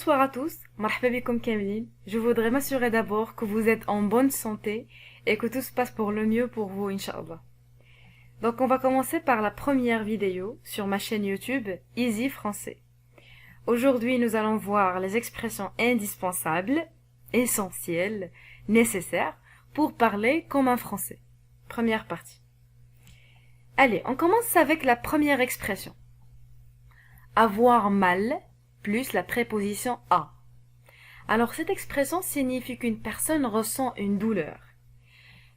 Bonsoir à tous, marhaba bikoum kamlin. Je voudrais m'assurer d'abord que vous êtes en bonne santé et que tout se passe pour le mieux pour vous, Inch'Allah. Donc on va commencer par la première vidéo sur ma chaîne YouTube Easy Français. Aujourd'hui nous allons voir les expressions indispensables, essentielles, nécessaires pour parler comme un français. Première partie. Allez, on commence avec la première expression. Avoir mal plus la préposition à. Alors cette expression signifie qu'une personne ressent une douleur,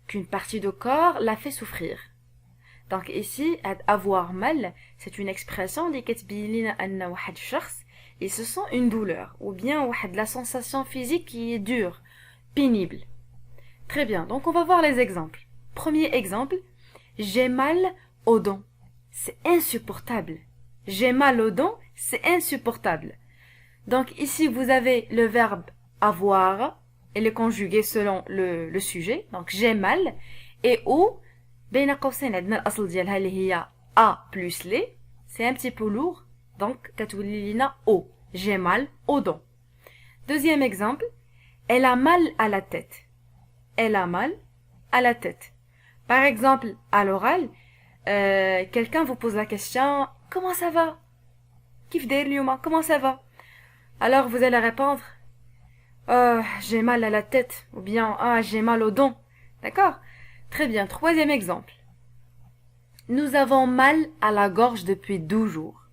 qu'une partie du corps la fait souffrir. Donc ici, avoir mal, c'est une expression qui كتبين لنا أن واحد الشخص il se sent une douleur ou bien la sensation physique qui est dure, pénible. Très bien, donc on va voir les exemples. Premier exemple, j'ai mal aux dents. C'est insupportable. J'ai mal aux dents, c'est insupportable. Donc ici, vous avez le verbe avoir et le conjugué selon le sujet. Donc j'ai mal et au بين قوسين عندنا الأصل ديالها اللي هي a plus les. C'est un petit peu lourd. Donc كتولي لنا au. J'ai mal aux dents. Deuxième exemple, elle a mal à la tête. Elle a mal à la tête. Par exemple, à l'oral, quelqu'un vous pose la question « Comment ça va ?»« Kif dair اليوم ?» Comment ça va? Alors vous allez répondre j'ai mal à la tête ou bien j'ai mal aux dents. D'accord? Très bien. Troisième exemple. Nous avons mal à la gorge depuis 12 jours.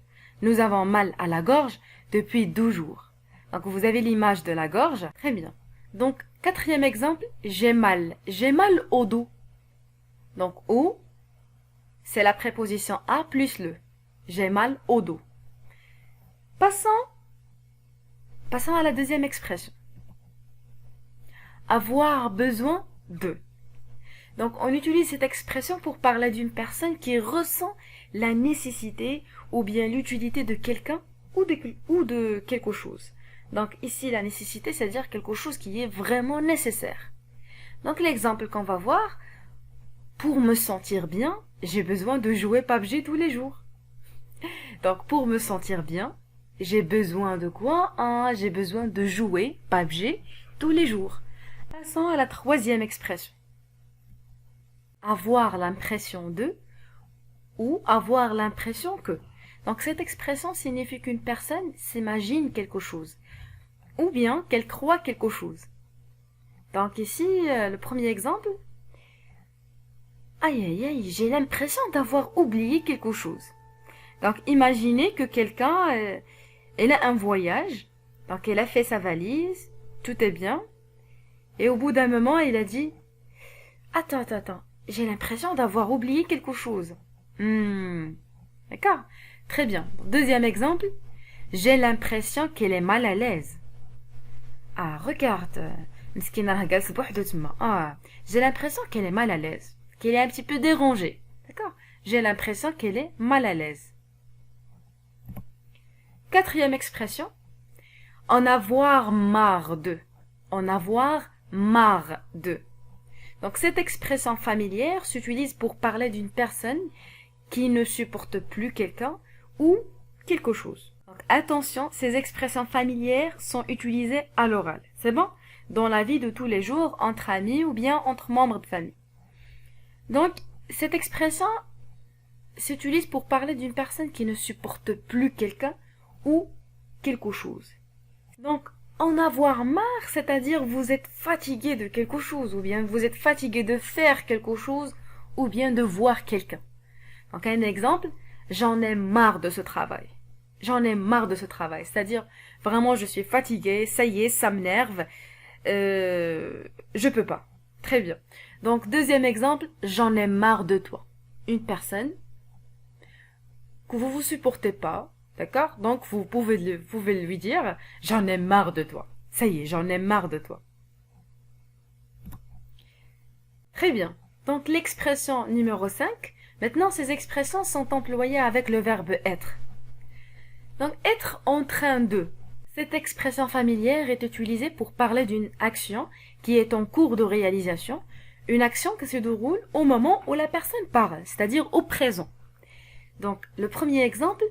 Nous avons mal à la gorge depuis 12 jours. Donc vous avez l'image de la gorge. Très bien. Donc quatrième exemple, j'ai mal. J'ai mal au dos. Donc au, c'est la préposition à plus le. J'ai mal au dos. Passons à la deuxième expression. Avoir besoin de. Donc on utilise cette expression pour parler d'une personne qui ressent la nécessité ou bien l'utilité de quelqu'un ou de quelque chose. Donc ici la nécessité, c'est-à-dire quelque chose qui est vraiment nécessaire. Donc l'exemple qu'on va voir, pour me sentir bien, j'ai besoin de jouer PUBG tous les jours. Donc pour me sentir bien, j'ai besoin de quoi? J'ai besoin de jouer PUBG tous les jours. Passons à la troisième expression. Avoir l'impression de ou avoir l'impression que. Donc cette expression signifie qu'une personne s'imagine quelque chose ou bien qu'elle croit quelque chose. Donc ici, le premier exemple. Aïe aïe aïe, j'ai l'impression d'avoir oublié quelque chose. Donc imaginez que quelqu'un, elle a un voyage, donc elle a fait sa valise, tout est bien, et au bout d'un moment, il a dit « Attends, j'ai l'impression d'avoir oublié quelque chose. » D'accord? Très bien. Deuxième exemple, j'ai l'impression qu'elle est mal à l'aise. Ah, regarde, j'ai l'impression qu'elle est mal à l'aise, qu'elle est un petit peu dérangée. D'accord? J'ai l'impression qu'elle est mal à l'aise. Quatrième expression, en avoir marre de. En avoir marre de. Donc cette expression familière s'utilise pour parler d'une personne qui ne supporte plus quelqu'un ou quelque chose. Donc attention, ces expressions familières sont utilisées à l'oral. C'est bon? Dans la vie de tous les jours, entre amis ou bien entre membres de famille. Donc cette expression s'utilise pour parler d'une personne qui ne supporte plus quelqu'un ou quelque chose. Donc, en avoir marre, c'est-à-dire vous êtes fatigué de quelque chose, ou bien vous êtes fatigué de faire quelque chose, ou bien de voir quelqu'un. Donc, un exemple, j'en ai marre de ce travail. J'en ai marre de ce travail. C'est-à-dire, vraiment, je suis fatiguée, ça y est, ça m'énerve, je peux pas. Très bien. Donc, deuxième exemple, j'en ai marre de toi. Une personne que vous supportez pas, d'accord? Donc, vous pouvez lui dire, j'en ai marre de toi. Ça y est, j'en ai marre de toi. Très bien. Donc, l'expression numéro 5. Maintenant, ces expressions sont employées avec le verbe être. Donc, être en train de. Cette expression familière est utilisée pour parler d'une action qui est en cours de réalisation, une action qui se déroule au moment où la personne parle, c'est-à-dire au présent. Donc, le premier exemple,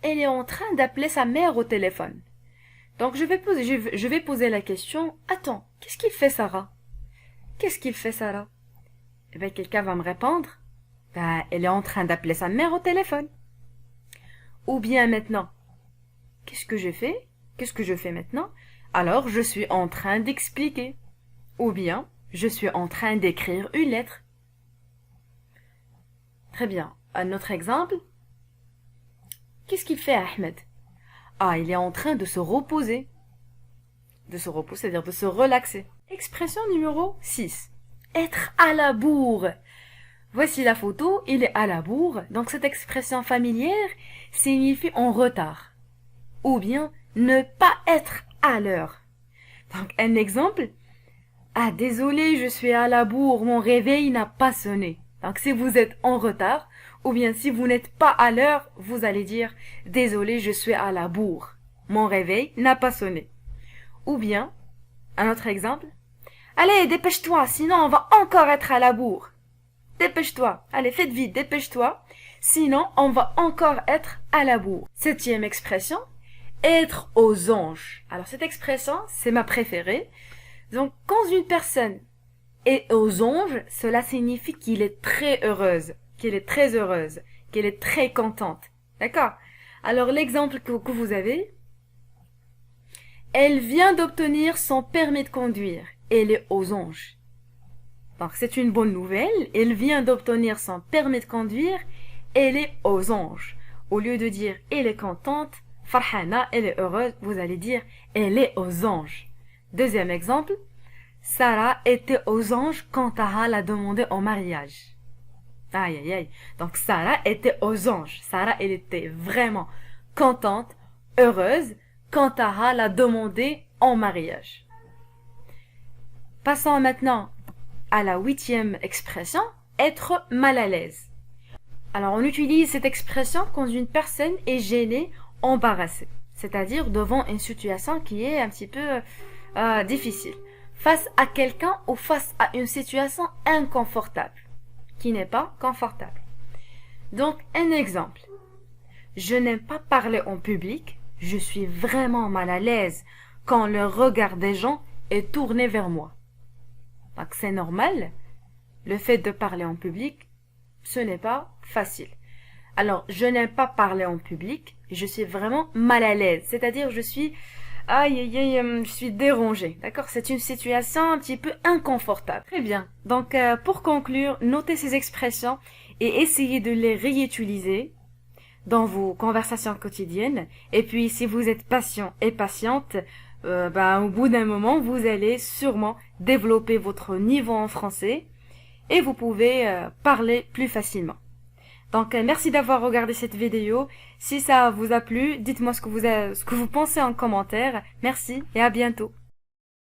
elle est en train d'appeler sa mère au téléphone. Donc je vais poser la question, attends, qu'est-ce qu'il fait Sarah? Qu'est-ce qu'il fait Sarah? Eh bien, quelqu'un va me répondre, ben, elle est en train d'appeler sa mère au téléphone. Ou bien maintenant, qu'est-ce que je fais? Qu'est-ce que je fais maintenant? Alors, je suis en train d'expliquer. Ou bien, je suis en train d'écrire une lettre. Très bien. Un autre exemple. Qu'est-ce qu'il fait Ahmed? Ah, il est en train de se reposer. De se reposer, c'est-à-dire de se relaxer. Expression numéro 6. Être à la bourre. Voici la photo, il est à la bourre. Donc cette expression familière signifie en retard. Ou bien ne pas être à l'heure. Donc un exemple. Ah, désolé, je suis à la bourre, mon réveil n'a pas sonné. Donc si vous êtes en retard, ou bien si vous n'êtes pas à l'heure, vous allez dire désolé, je suis à la bourre, mon réveil n'a pas sonné. Ou bien, un autre exemple. Allez, dépêche-toi, sinon on va encore être à la bourre. Dépêche-toi, allez, faites vite, dépêche-toi, sinon on va encore être à la bourre. Septième expression, être aux anges. Alors cette expression, c'est ma préférée. Donc quand une personne est aux anges, cela signifie qu'il est très heureuse, qu'elle est très heureuse, qu'elle est très contente. D'accord? Alors l'exemple que vous avez, elle vient d'obtenir son permis de conduire. Elle est aux anges. Donc c'est une bonne nouvelle. Elle vient d'obtenir son permis de conduire. Elle est aux anges. Au lieu de dire elle est contente, farhana, elle est heureuse, vous allez dire elle est aux anges. Deuxième exemple. Sarah était aux anges quand Taha l'a demandé en mariage. Aïe aïe aïe. Donc Sarah était aux anges. Sarah, elle était vraiment contente, heureuse quand Taha l'a demandé en mariage. Passons maintenant à la 8e expression, être mal à l'aise. Alors on utilise cette expression quand une personne est gênée, embarrassée, c'est-à-dire devant une situation qui est un petit peu difficile, face à quelqu'un ou face à une situation inconfortable, qui n'est pas confortable. Donc un exemple, je n'aime pas parler en public, je suis vraiment mal à l'aise quand le regard des gens est tourné vers moi. Donc c'est normal, le fait de parler en public, ce n'est pas facile. Alors, je n'aime pas parler en public, je suis vraiment mal à l'aise, c'est-à-dire je suis je suis dérangée, d'accord? C'est une situation un petit peu inconfortable. Très bien. Donc, pour conclure, notez ces expressions et essayez de les réutiliser dans vos conversations quotidiennes. Et puis, si vous êtes patient et patiente, au bout d'un moment, vous allez sûrement développer votre niveau en français et vous pouvez parler plus facilement. Donc, merci d'avoir regardé cette vidéo. Si ça vous a plu, dites-moi ce que vous pensez en commentaire. Merci et à bientôt.